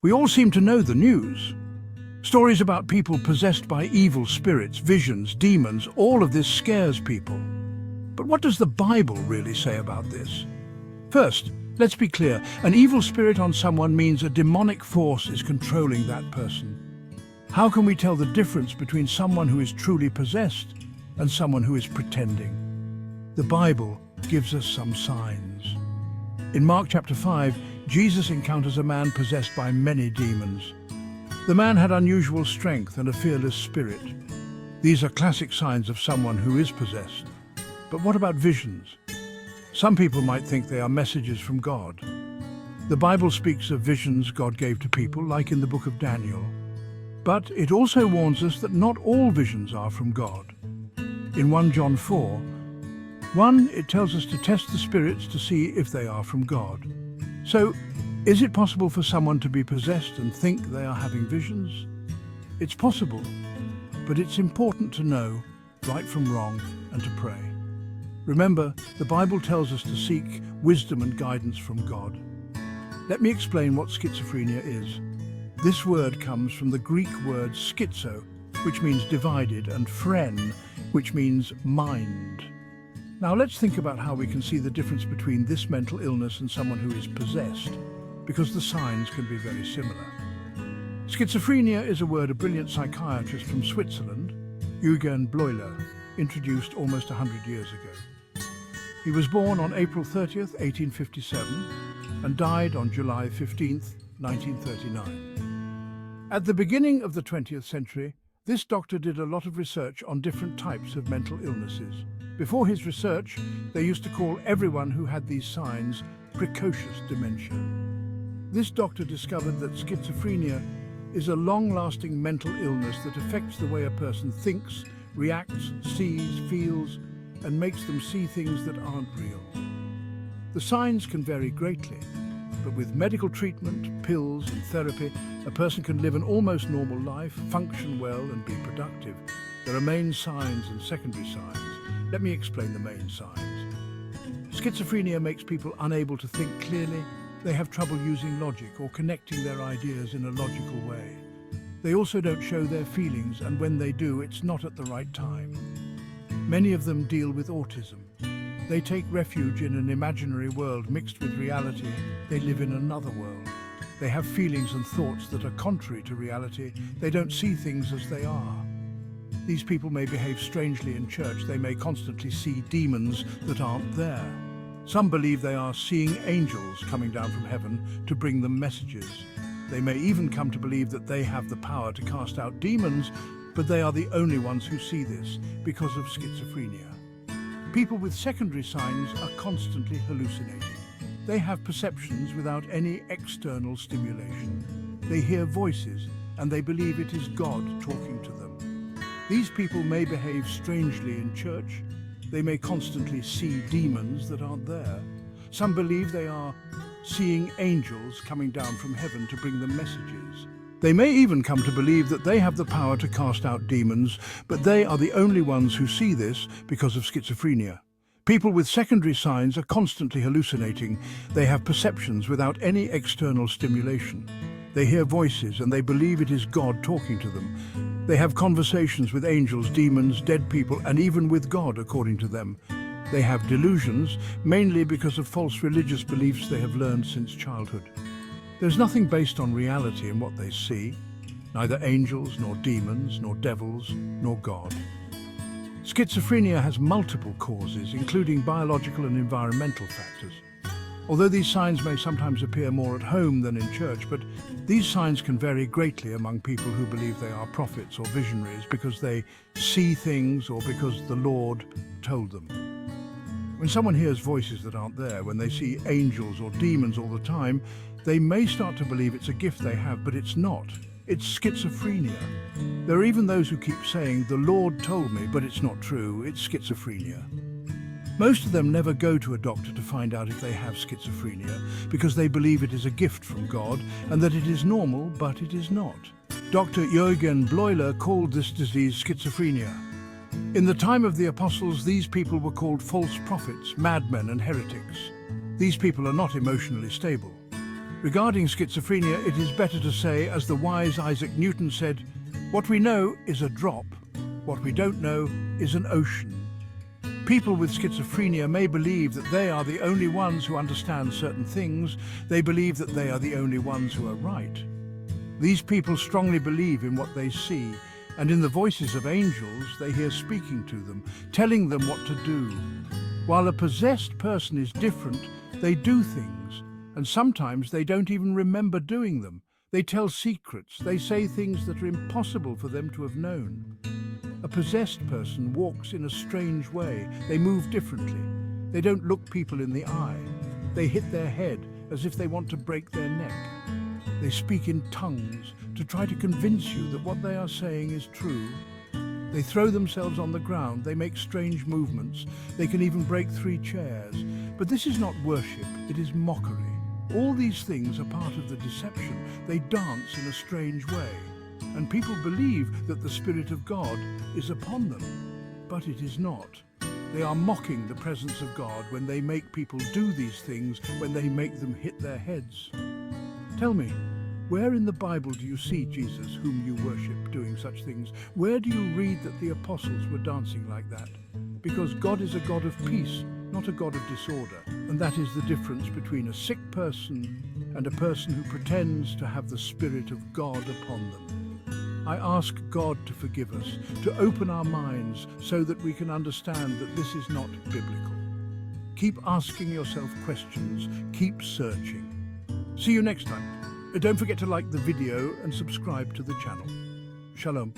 We all seem to know the news. Stories about people possessed by evil spirits, visions, demons, all of this scares people. But what does the Bible really say about this? First, let's be clear. An evil spirit on someone means a demonic force is controlling that person. How can we tell the difference between someone who is truly possessed and someone who is pretending? The Bible gives us some signs. In Mark chapter 5, Jesus encounters a man possessed by many demons. The man had unusual strength and a fearless spirit. These are classic signs of someone who is possessed. But what about visions? Some people might think they are messages from God. The Bible speaks of visions God gave to people, like in the book of Daniel. But it also warns us that not all visions are from God. In 1 John 4, it tells us to test the spirits to see if they are from God. So, is it possible for someone to be possessed and think they are having visions? It's possible, but it's important to know right from wrong and to pray. Remember, the Bible tells us to seek wisdom and guidance from God. Let me explain what schizophrenia is. This word comes from the Greek word schizo, which means divided, and phren, which means mind. Now let's think about how we can see the difference between this mental illness and someone who is possessed, because the signs can be very similar. Schizophrenia is a word a brilliant psychiatrist from Switzerland, Yahushua Bleuler, introduced almost 100 years ago. He was born on April 30th, 1857, and died on July 15th, 1939. At the beginning of the 20th century, this doctor did a lot of research on different types of mental illnesses. Before his research, they used to call everyone who had these signs precocious dementia. This doctor discovered that schizophrenia is a long-lasting mental illness that affects the way a person thinks, reacts, sees, feels, and makes them see things that aren't real. The signs can vary greatly, but with medical treatment, pills, and therapy, a person can live an almost normal life, function well, and be productive. There are main signs and secondary signs. Let me explain the main signs. Schizophrenia makes people unable to think clearly. They have trouble using logic or connecting their ideas in a logical way. They also don't show their feelings, and when they do, it's not at the right time. Many of them deal with autism. They take refuge in an imaginary world mixed with reality. They live in another world. They have feelings and thoughts that are contrary to reality. They don't see things as they are. These people may behave strangely in church. They may constantly see demons that aren't there. Some believe they are seeing angels coming down from heaven to bring them messages. They may even come to believe that they have the power to cast out demons, but they are the only ones who see this because of schizophrenia. People with secondary signs are constantly hallucinating. They have perceptions without any external stimulation. They hear voices and they believe it is God talking to them. These people may behave strangely in church. They may constantly see demons that aren't there. Some believe they are seeing angels coming down from heaven to bring them messages. They may even come to believe that they have the power to cast out demons, but they are the only ones who see this because of schizophrenia. People with secondary signs are constantly hallucinating. They have perceptions without any external stimulation. They hear voices and they believe it is God talking to them. They have conversations with angels, demons, dead people, and even with God, according to them. They have delusions, mainly because of false religious beliefs they have learned since childhood. There's nothing based on reality in what they see, neither angels, nor demons, nor devils, nor God. Schizophrenia has multiple causes, including biological and environmental factors. Although these signs may sometimes appear more at home than in church, but these signs can vary greatly among people who believe they are prophets or visionaries because they see things or because the Lord told them. When someone hears voices that aren't there, when they see angels or demons all the time, they may start to believe it's a gift they have, but it's not. It's schizophrenia. There are even those who keep saying, "The Lord told me," but it's not true. It's schizophrenia. Most of them never go to a doctor to find out if they have schizophrenia because they believe it is a gift from God and that it is normal, but it is not. Dr. Yahushua Bleuler called this disease schizophrenia. In the time of the apostles, these people were called false prophets, madmen, and heretics. These people are not emotionally stable. Regarding schizophrenia, it is better to say, as the wise Isaac Newton said, "What we know is a drop. What we don't know is an ocean." People with schizophrenia may believe that they are the only ones who understand certain things. They believe that they are the only ones who are right. These people strongly believe in what they see, and in the voices of angels they hear speaking to them, telling them what to do. While a possessed person is different, they do things, and sometimes they don't even remember doing them. They tell secrets, they say things that are impossible for them to have known. A possessed person walks in a strange way. They move differently. They don't look people in the eye. They hit their head as if they want to break their neck. They speak in tongues to try to convince you that what they are saying is true. They throw themselves on the ground. They make strange movements. They can even break 3 chairs. But this is not worship, it is mockery. All these things are part of the deception. They dance in a strange way. And people believe that the Spirit of God is upon them, but it is not. They are mocking the presence of God when they make people do these things, when they make them hit their heads. Tell me, where in the Bible do you see Jesus, whom you worship, doing such things? Where do you read that the apostles were dancing like that? Because God is a God of peace, not a God of disorder. And that is the difference between a sick person and a person who pretends to have the Spirit of God upon them. I ask God to forgive us, to open our minds so that we can understand that this is not biblical. Keep asking yourself questions, keep searching. See you next time. Don't forget to like the video and subscribe to the channel. Shalom.